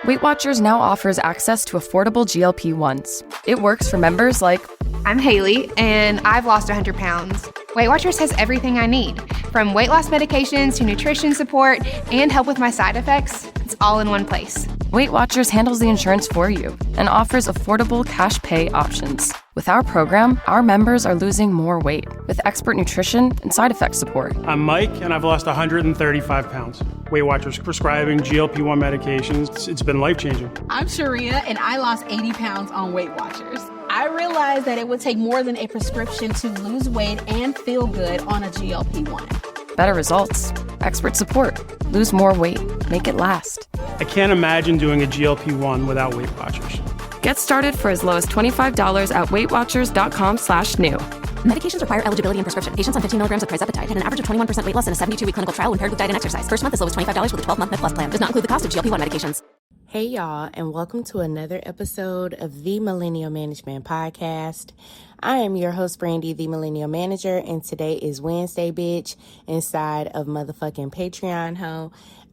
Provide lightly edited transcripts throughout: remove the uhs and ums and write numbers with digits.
Weight Watchers now offers access to affordable GLP-1s. It works for members like, I'm Haley, and I've lost 100 pounds. Weight Watchers has everything I need, from weight loss medications to nutrition support and help with my side effects. It's all in one place. Weight Watchers handles the insurance for you and offers affordable cash pay options. With our program, our members are losing more weight with expert nutrition and side effect support. I'm Mike, and I've lost 135 pounds. Weight Watchers prescribing GLP-1 medications. It's been life-changing. I'm Sharia, and I lost 80 pounds on Weight Watchers. I realized that it would take more than a prescription to lose weight and feel good on a GLP-1. Better results, expert support, lose more weight, make it last. I can't imagine doing a GLP-1 without Weight Watchers. Get started for as low as $25 at weightwatchers.com/new. Medications require eligibility and prescription. Patients on 15 milligrams of trizepatide had an average of 21% weight loss in a 72-week clinical trial when paired with diet and exercise. First month as low as $25 with a 12-month Med Plus plan. Does not include the cost of GLP-1 medications. Hey y'all, and welcome to another episode of the Millennial Management Podcast. I am your host, Brandy, the Millennial Manager, and today is Wednesday, bitch, inside of motherfucking Patreon, ho.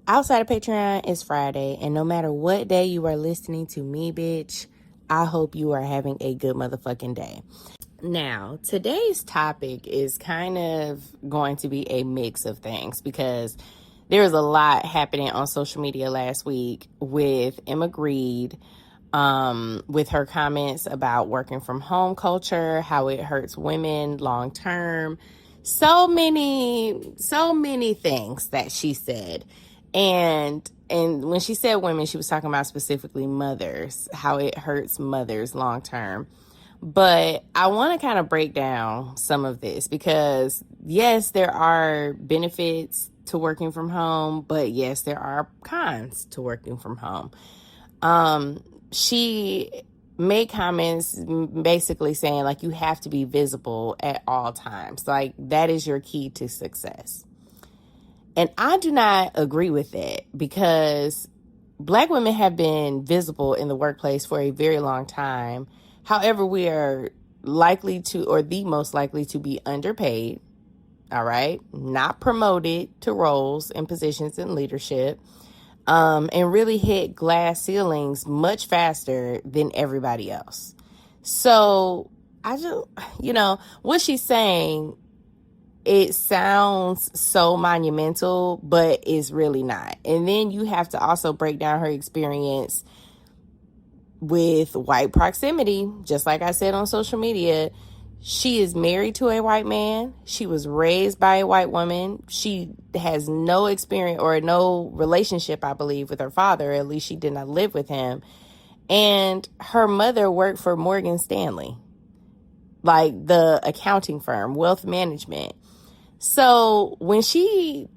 Outside of Patreon is Friday, and no matter what day you are listening to me, bitch, I hope you are having a good motherfucking day. Now, today's topic is kind of going to be a mix of things because there was a lot happening on social media last week with Emma Grede, with her comments about working from home culture, how it hurts women long term. So many things that she said. And when she said women, she was talking about specifically mothers, how it hurts mothers long term. But I want to kind of break down some of this because, yes, there are benefits to working from home, but yes, there are cons to working from home. She made comments basically saying, like, you have to be visible at all times. Like, that is your key to success. And I do not agree with that because Black women have been visible in the workplace for a very long time. However, we are likely to, or the most likely to be underpaid, all right, not promoted to roles and positions in leadership, and really hit glass ceilings much faster than everybody else. So I just, what she's saying, it sounds so monumental, but it's really not. And then you have to also break down her experience with white proximity. Just like I said on social media, she is married to a white man. She was raised by a white woman. She has no experience or no relationship, I believe, with her father. At least she did not live with him. And her mother worked for Morgan Stanley, like the accounting firm, wealth management. So when she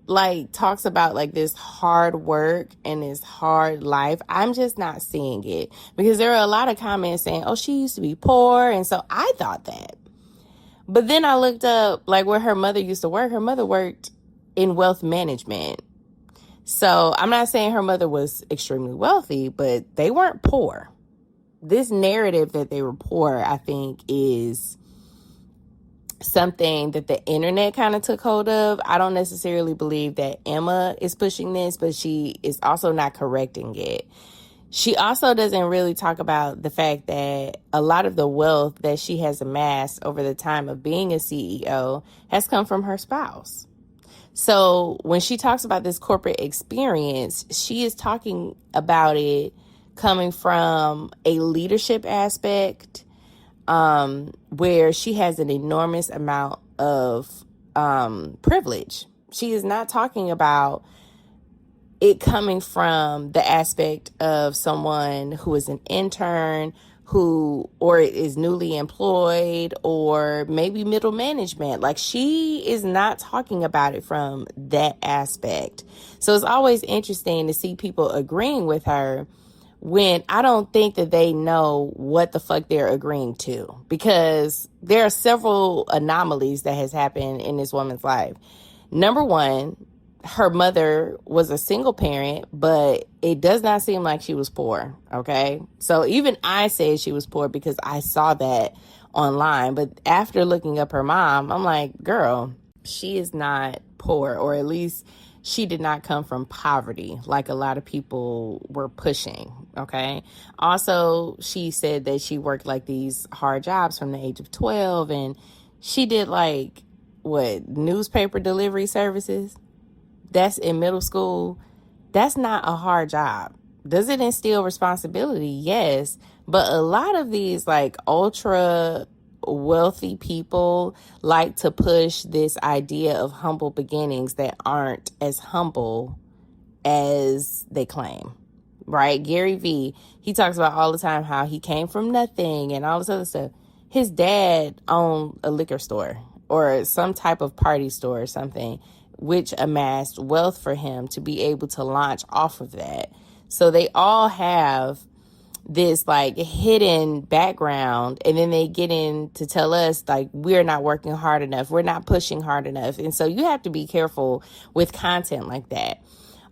talks about this hard work and this hard life, I'm just not seeing it because there are a lot of comments saying, oh, she used to be poor. And so I thought that. But then I looked up where her mother used to work. Her mother worked in wealth management. So I'm not saying her mother was extremely wealthy, but they weren't poor. This narrative that they were poor, I think, is something that the internet kind of took hold of. I don't necessarily believe that Emma is pushing this, but she is also not correcting it. She also doesn't really talk about the fact that a lot of the wealth that she has amassed over the time of being a CEO has come from her spouse. So when she talks about this corporate experience, she is talking about it coming from a leadership aspect, where she has an enormous amount of privilege. She is not talking about it coming from the aspect of someone who is an intern, or is newly employed, or maybe middle management. She is not talking about it from that aspect. So it's always interesting to see people agreeing with her when I don't think that they know what the fuck they're agreeing to, because there are several anomalies that has happened in this woman's life. Number one, her mother was a single parent, but it does not seem like she was poor, okay? So even I said she was poor because I saw that online, but after looking up her mom, I'm like, girl, she is not poor, or at least she did not come from poverty like a lot of people were pushing. Okay. Also, she said that she worked like these hard jobs from the age of 12, and she did like newspaper delivery services. That's in middle school. That's not a hard job. Does it instill responsibility? Yes. But a lot of these like ultra wealthy people like to push this idea of humble beginnings that aren't as humble as they claim. Right? Gary V, he talks about all the time how he came from nothing and all this other stuff. His dad owned a liquor store or some type of party store or something, which amassed wealth for him to be able to launch off of that. So they all have this like hidden background, and then they get in to tell us like we're not working hard enough, we're not pushing hard enough. And so you have to be careful with content like that.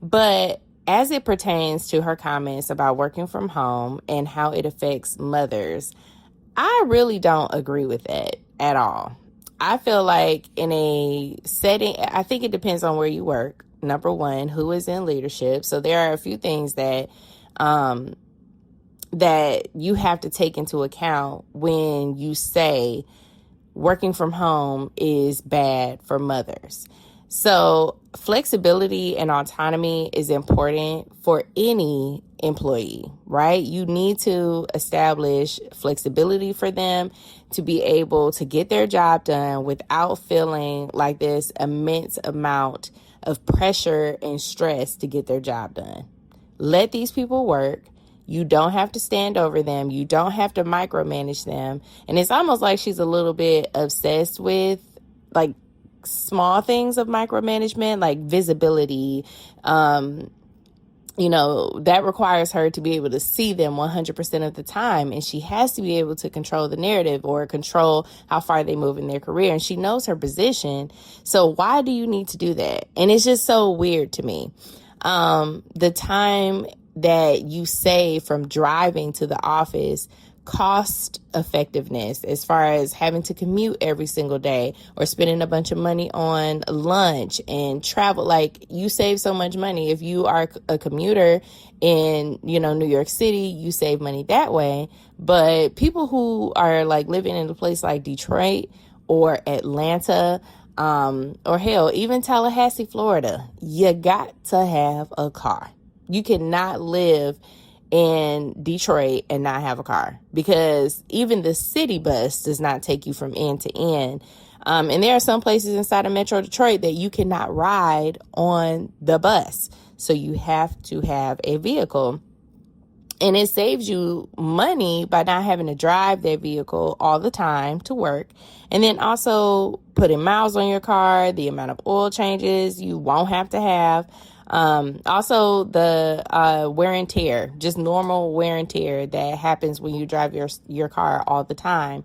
But as it pertains to her comments about working from home and how it affects mothers, I really don't agree with that at all. I feel like in a setting, I think it depends on where you work. Number one, who is in leadership. So there are a few things that that you have to take into account when you say working from home is bad for mothers. So flexibility and autonomy is important for any employee, right? You need to establish flexibility for them to be able to get their job done without feeling like this immense amount of pressure and stress to get their job done. Let these people work. You don't have to stand over them. You don't have to micromanage them. And it's almost like she's a little bit obsessed with like small things of micromanagement, like visibility. That requires her to be able to see them 100% of the time. And she has to be able to control the narrative or control how far they move in their career. And she knows her position. So why do you need to do that? And it's just so weird to me. The time that you save from driving to the office, cost effectiveness as far as having to commute every single day or spending a bunch of money on lunch and travel. Like, you save so much money. If you are a commuter in, New York City, you save money that way. But people who are like living in a place like Detroit or Atlanta, or hell, even Tallahassee, Florida, you got to have a car. You cannot live in Detroit and not have a car, because even the city bus does not take you from end to end. And there are some places inside of Metro Detroit that you cannot ride on the bus. So you have to have a vehicle. And it saves you money by not having to drive that vehicle all the time to work. And then also putting miles on your car, the amount of oil changes you won't have to have. Also the wear and tear, just normal wear and tear that happens when you drive your car all the time.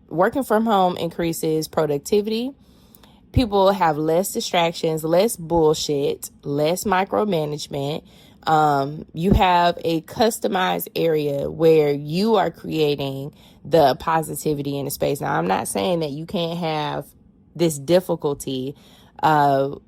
Working from home increases productivity. People have less distractions, less bullshit, less micromanagement. You have a customized area where you are creating the positivity in the space. Now, I'm not saying that you can't have this difficulty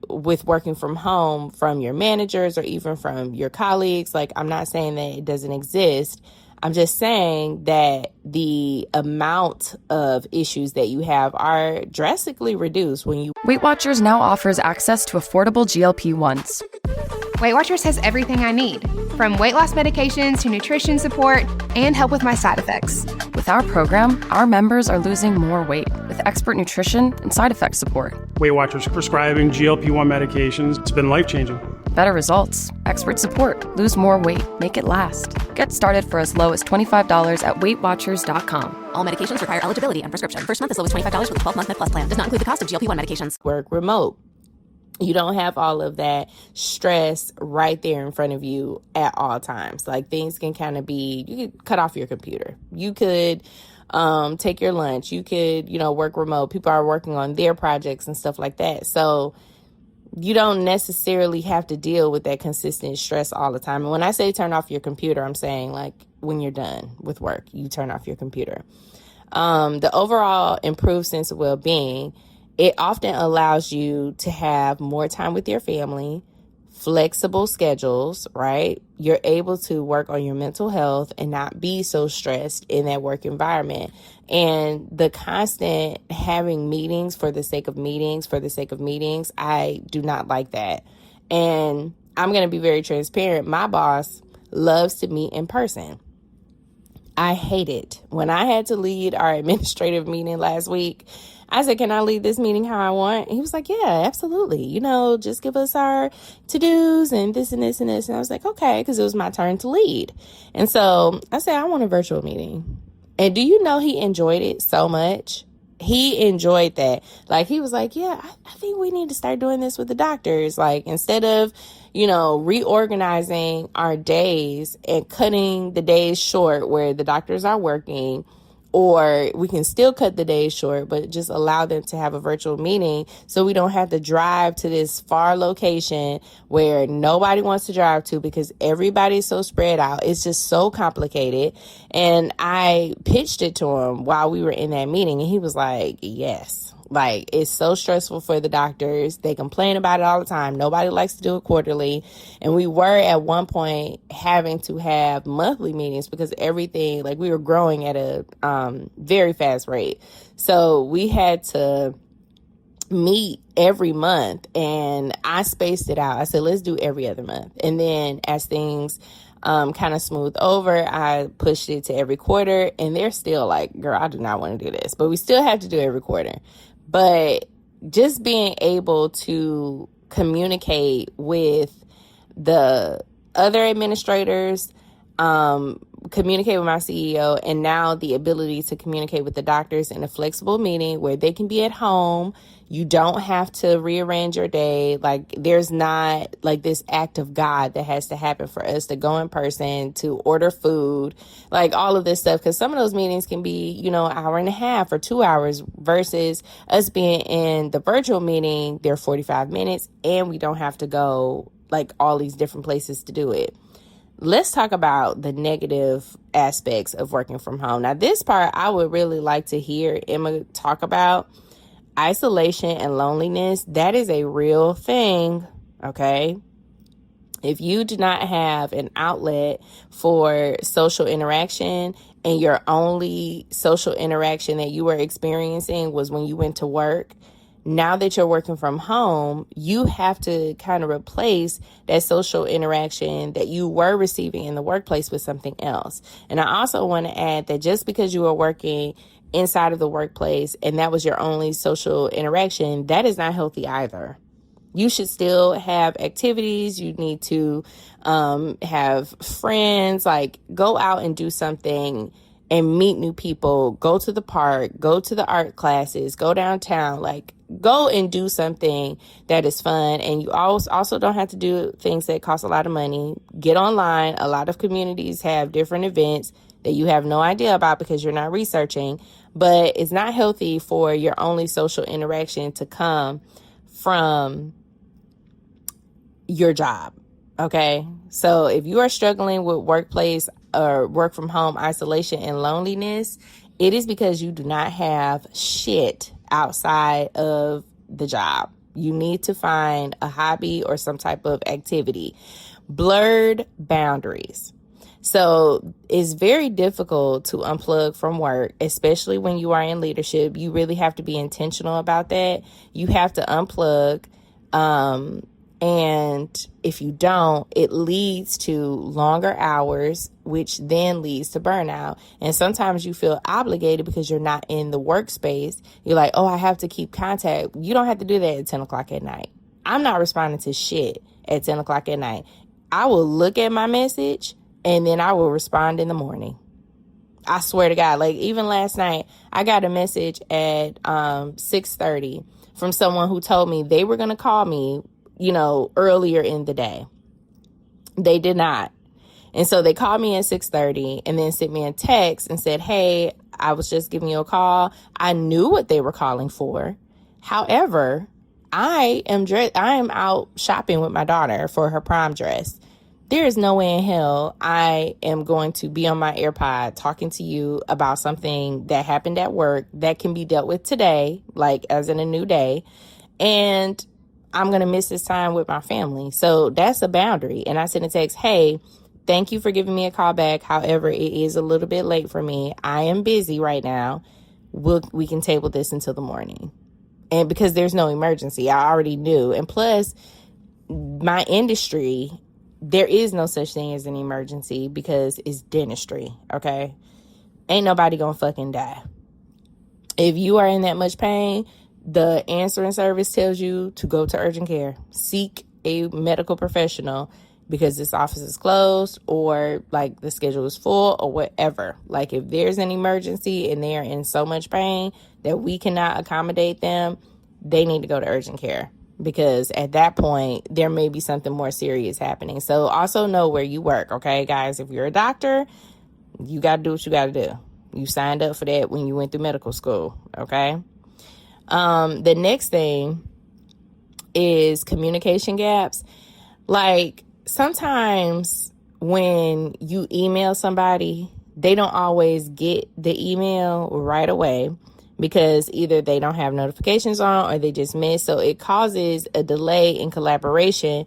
with working from home from your managers or even from your colleagues. Like, I'm not saying that it doesn't exist. I'm just saying that the amount of issues that you have are drastically reduced when you... Weight Watchers now offers access to affordable GLP-1s. Weight Watchers has everything I need, from weight loss medications to nutrition support and help with my side effects. With our program, our members are losing more weight with expert nutrition and side effect support. Weight Watchers prescribing GLP-1 medications. It's been life-changing. Better results, expert support, lose more weight, make it last. Get started for as low as $25 at WeightWatchers.com. All medications require eligibility and prescription. First month as low as $25 with a 12-month Med Plus plan. Does not include the cost of GLP-1 medications. Work remote. You don't have all of that stress right there in front of you at all times. Like, things can kind of be, you could cut off your computer. You could take your lunch. You could, work remote. People are working on their projects and stuff like that. So you don't necessarily have to deal with that consistent stress all the time. And when I say turn off your computer, I'm saying like when you're done with work, you turn off your computer. The overall improved sense of well-being, it often allows you to have more time with your family, flexible schedules, right? You're able to work on your mental health and not be so stressed in that work environment. And the constant having meetings for the sake of meetings, I do not like that. And I'm going to be very transparent. My boss loves to meet in person. I hate it. When I had to lead our administrative meeting last week, I said, can I lead this meeting how I want? And he was like, yeah, absolutely. Just give us our to-dos and this and this and this. And I was like, okay, because it was my turn to lead. And so I said, I want a virtual meeting. And do you know he enjoyed it so much? He enjoyed that. Like, he was like, yeah, I think we need to start doing this with the doctors. Like, instead of, reorganizing our days and cutting the days short where the doctors are working, or we can still cut the days short, but just allow them to have a virtual meeting so we don't have to drive to this far location where nobody wants to drive to because everybody's so spread out. It's just so complicated. And I pitched it to him while we were in that meeting, and he was like, yes. Like, it's so stressful for the doctors. They complain about it all the time. Nobody likes to do it quarterly. And we were at one point having to have monthly meetings because everything, like, we were growing at a very fast rate. So we had to meet every month, and I spaced it out. I said, let's do every other month. And then as things kind of smooth over, I pushed it to every quarter, and they're still like, girl, I do not want to do this, but we still have to do every quarter. But just being able to communicate with the other administrators, communicate with my CEO, and now the ability to communicate with the doctors in a flexible meeting where they can be at home. You don't have to rearrange your day. Like, there's not like this act of God that has to happen for us to go in person, to order food, like all of this stuff. Because some of those meetings can be, an hour and a half or 2 hours versus us being in the virtual meeting. They're 45 minutes and we don't have to go like all these different places to do it. Let's talk about the negative aspects of working from home. Now, this part I would really like to hear Emma talk about. Isolation and loneliness, that is a real thing, okay? If you do not have an outlet for social interaction and your only social interaction that you were experiencing was when you went to work, now that you're working from home, you have to kind of replace that social interaction that you were receiving in the workplace with something else. And I also want to add that just because you are working inside of the workplace and that was your only social interaction, that is not healthy either. You should still have activities. You need to have friends, like go out and do something and meet new people, go to the park, go to the art classes, go downtown, like go and do something that is fun. And you also don't have to do things that cost a lot of money. Get online. A lot of communities have different events that you have no idea about because you're not researching, but it's not healthy for your only social interaction to come from your job. Okay. So if you are struggling with workplace or work from home isolation and loneliness, it is because you do not have shit outside of the job. You need to find a hobby or some type of activity. Blurred boundaries. So it's very difficult to unplug from work, especially when you are in leadership. You really have to be intentional about that. You have to unplug. And if you don't, it leads to longer hours, which then leads to burnout. And sometimes you feel obligated because you're not in the workspace. You're like, oh, I have to keep contact. You don't have to do that at 10 o'clock at night. I'm not responding to shit at 10 o'clock at night. I will look at my message and then I will respond in the morning. I swear to God, like even last night, I got a message at 6:30 from someone who told me they were going to call me, earlier in the day. They did not. And so they called me at 6:30 and then sent me a text and said, hey, I was just giving you a call. I knew what they were calling for. However, I am out shopping with my daughter for her prom dress. There is no way in hell I am going to be on my AirPod talking to you about something that happened at work that can be dealt with today, like as in a new day. And I'm going to miss this time with my family. So that's a boundary. And I sent a text, hey, thank you for giving me a call back. However, it is a little bit late for me. I am busy right now. We can table this until the morning. And because there's no emergency, I already knew. And plus, my industry, there is no such thing as an emergency because it's dentistry, okay? Ain't nobody gonna fucking die. If you are in that much pain, the answering service tells you to go to urgent care. Seek a medical professional because this office is closed or like the schedule is full or whatever. Like if there's an emergency and they're in so much pain that we cannot accommodate them, they need to go to urgent care because at that point there may be something more serious happening. So also know where you work, okay, guys? If you're a doctor, you got to do what you got to do. You signed up for that when you went through medical school, okay? The next thing is communication gaps. Like sometimes when you email somebody, they don't always get the email right away because either they don't have notifications on or they just miss. So it causes a delay in collaboration.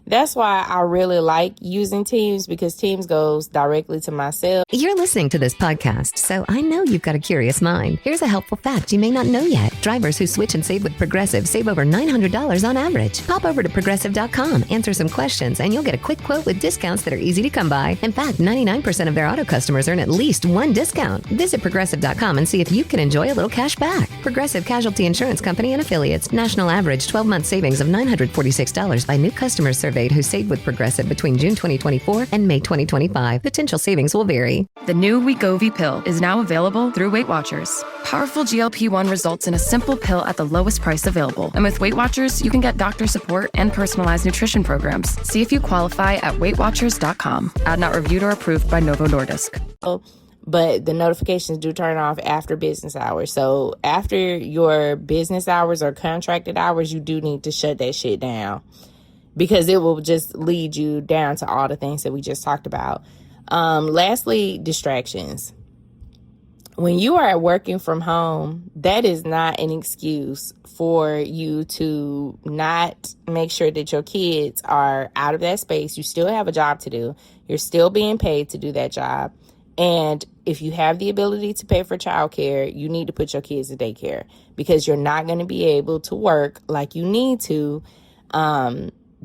That's why I really like using Teams because Teams goes directly to my cell. You're listening to this podcast, so I know you've got a curious mind. Here's a helpful fact you may not know yet. Drivers who switch and save with Progressive save over $900 on average. Pop over to Progressive.com, answer some questions, and you'll get a quick quote with discounts that are easy to come by. In fact, 99% of their auto customers earn at least one discount. Visit Progressive.com and see if you can enjoy a little cash back. Progressive Casualty Insurance Company and Affiliates. National average 12-month savings of $946 by new customers surveyed who saved with Progressive between June 2024 and May 2025. Potential savings will vary. The new Wegovy pill is now available through Weight Watchers. Powerful GLP-1 results in a simple pill at the lowest price available. And with Weight Watchers, you can get doctor support and personalized nutrition programs. See if you qualify at weightwatchers.com. Ad not reviewed or approved by Novo Nordisk. But the notifications do turn off after business hours. So after your business hours or contracted hours, you do need to shut that shit down because it will just lead you down to all the things that we just talked about. Lastly, distractions. When you are working from home, that is not an excuse for you to not make sure that your kids are out of that space. You still have a job to do. You're still being paid to do that job. And if you have the ability to pay for childcare, you need to put your kids in daycare because you're not going to be able to work like you need to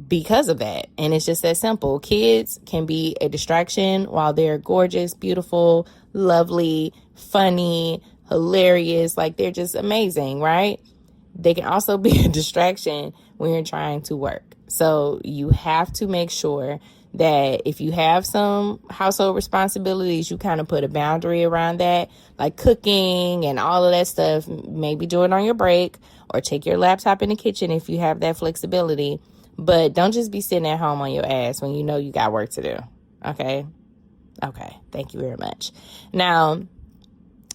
because of that. And it's just that simple. Kids can be a distraction while they're gorgeous, beautiful, lovely, funny, hilarious. Like they're just amazing, right? They can also be a distraction when you're trying to work. So you have to make sure that if you have some household responsibilities, you kind of put a boundary around that, like cooking and all of that stuff. Maybe do it on your break or take your laptop in the kitchen if you have that flexibility. But don't just be sitting at home on your ass when you know you got work to do. Okay? Okay. Thank you very much. Now,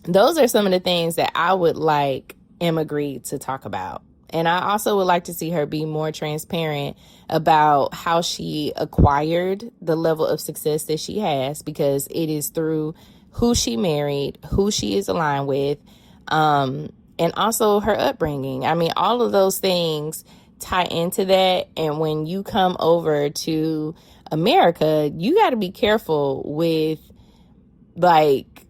those are some of the things that I would like Emma Grede to talk about. And I also would like to see her be more transparent about how she acquired the level of success that she has, because it is through who she married, who she is aligned with, and also her upbringing. I mean, all of those things tie into that. And when you come over to America, you got to be careful with like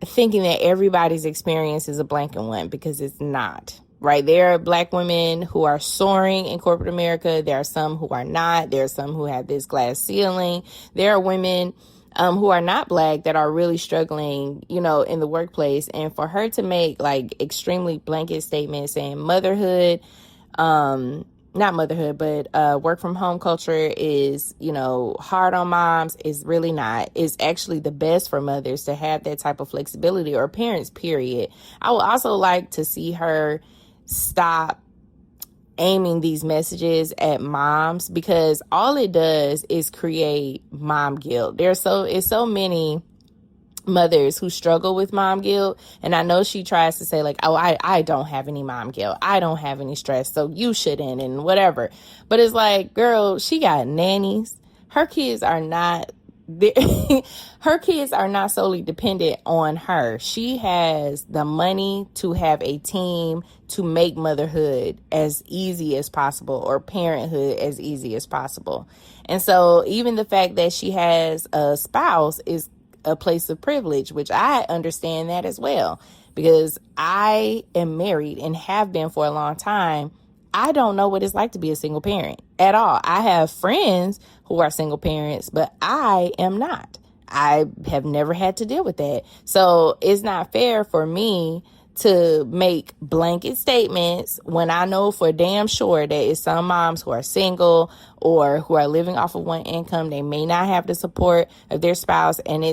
thinking that everybody's experience is a blanket one, because it's not. Right? There are Black women who are soaring in corporate America. There are some who are not. There are some who have this glass ceiling. There are women who are not Black that are really struggling, you know, in the workplace. And for her to make like extremely blanket statements saying motherhood, not motherhood, but work from home culture is, you know, hard on moms, is really not. It's actually the best for mothers to have that type of flexibility, or parents, period. I would also like to see her stop aiming these messages at moms, because all it does is create mom guilt. It's so many mothers who struggle with mom guilt, and I know she tries to say like, oh, I don't have any mom guilt, I don't have any stress, so you shouldn't, and whatever. But it's like, girl, she got nannies. Her kids are not her kids are not solely dependent on her. She has the money to have a team to make motherhood as easy as possible, or parenthood as easy as possible. And so even the fact that she has a spouse is a place of privilege, which I understand that as well, because I am married and have been for a long time. I don't know what it's like to be a single parent at all. I have friends who are single parents, but I am not. I have never had to deal with that. So it's not fair for me to make blanket statements when I know for damn sure that it's some moms who are single or who are living off of one income. They may not have the support of their spouse. And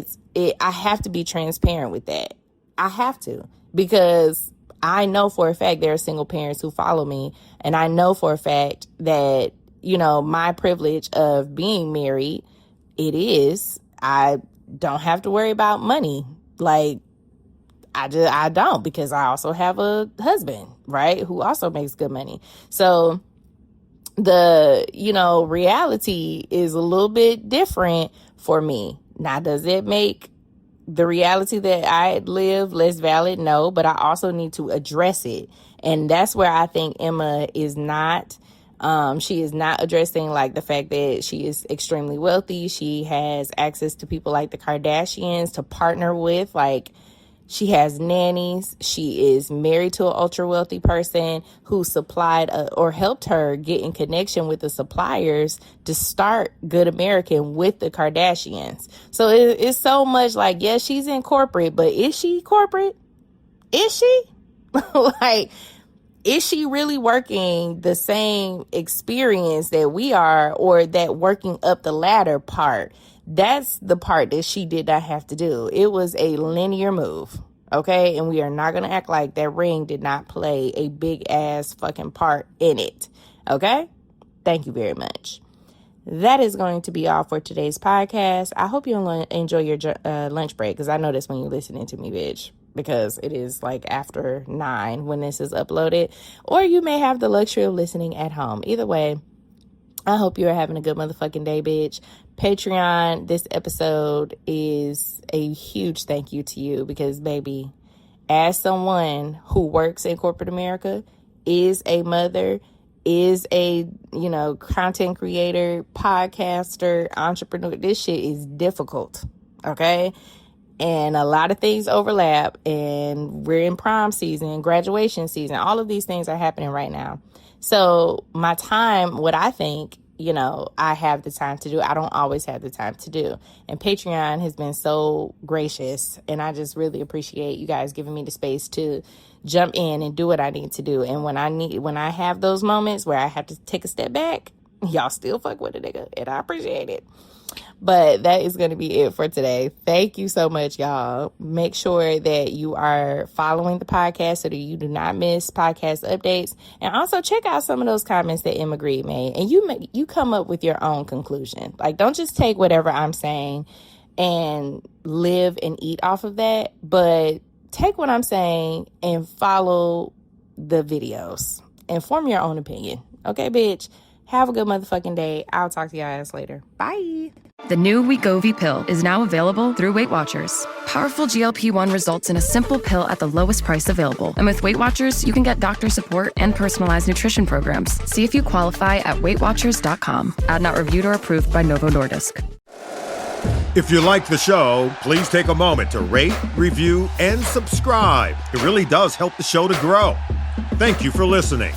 I have to be transparent with that. I have to, because I know for a fact there are single parents who follow me. And I know for a fact that, you know, my privilege of being married, I don't have to worry about money. Like, I don't, because I also have a husband, right, who also makes good money. So the, you know, reality is a little bit different for me. Now, does it make the reality that I live less valid? No, but I also need to address it. And that's where I think Emma is not. She is not addressing, like, the fact that she is extremely wealthy. She has access to people like the Kardashians to partner with. Like, she has nannies. She is married to an ultra wealthy person who supplied or helped her get in connection with the suppliers to start Good American with the Kardashians. So it's so much like, yes, she's in corporate, but is she corporate? Is she? Like, is she really working the same experience that we are, or that working up the ladder part? That's the part that she did not have to do. It was a linear move, okay? And we are not going to act like that ring did not play a big ass fucking part in it, okay? Thank you very much. That is going to be all for today's podcast. I hope you enjoy your lunch break, because I know that's when you're listening to me, bitch, because it is like after 9 when this is uploaded, or you may have the luxury of listening at home. Either way, I hope you're having a good motherfucking day, bitch. Patreon, this episode is a huge thank you to you, because, baby, as someone who works in corporate America, is a mother, is a, you know, content creator, podcaster, entrepreneur, this shit is difficult, okay? And a lot of things overlap, and we're in prom season, graduation season. All of these things are happening right now. So my time, what I think, you know, I have the time to do, I don't always have the time to do. And Patreon has been so gracious, and I just really appreciate you guys giving me the space to jump in and do what I need to do. And when I have those moments where I have to take a step back, y'all still fuck with a nigga, and I appreciate it. But that is going to be it for today. Thank you so much, y'all. Make sure that you are following the podcast so that you do not miss podcast updates. And also check out some of those comments that Emma Grede made. And you come up with your own conclusion. Like, don't just take whatever I'm saying and live and eat off of that. But take what I'm saying and follow the videos and form your own opinion. Okay, bitch? Have a good motherfucking day. I'll talk to y'all ass later. Bye. The new Wegovy pill is now available through Weight Watchers. Powerful GLP-1 results in a simple pill at the lowest price available. And with Weight Watchers, you can get doctor support and personalized nutrition programs. See if you qualify at WeightWatchers.com. Ad not reviewed or approved by Novo Nordisk. If you like the show, please take a moment to rate, review, and subscribe. It really does help the show to grow. Thank you for listening.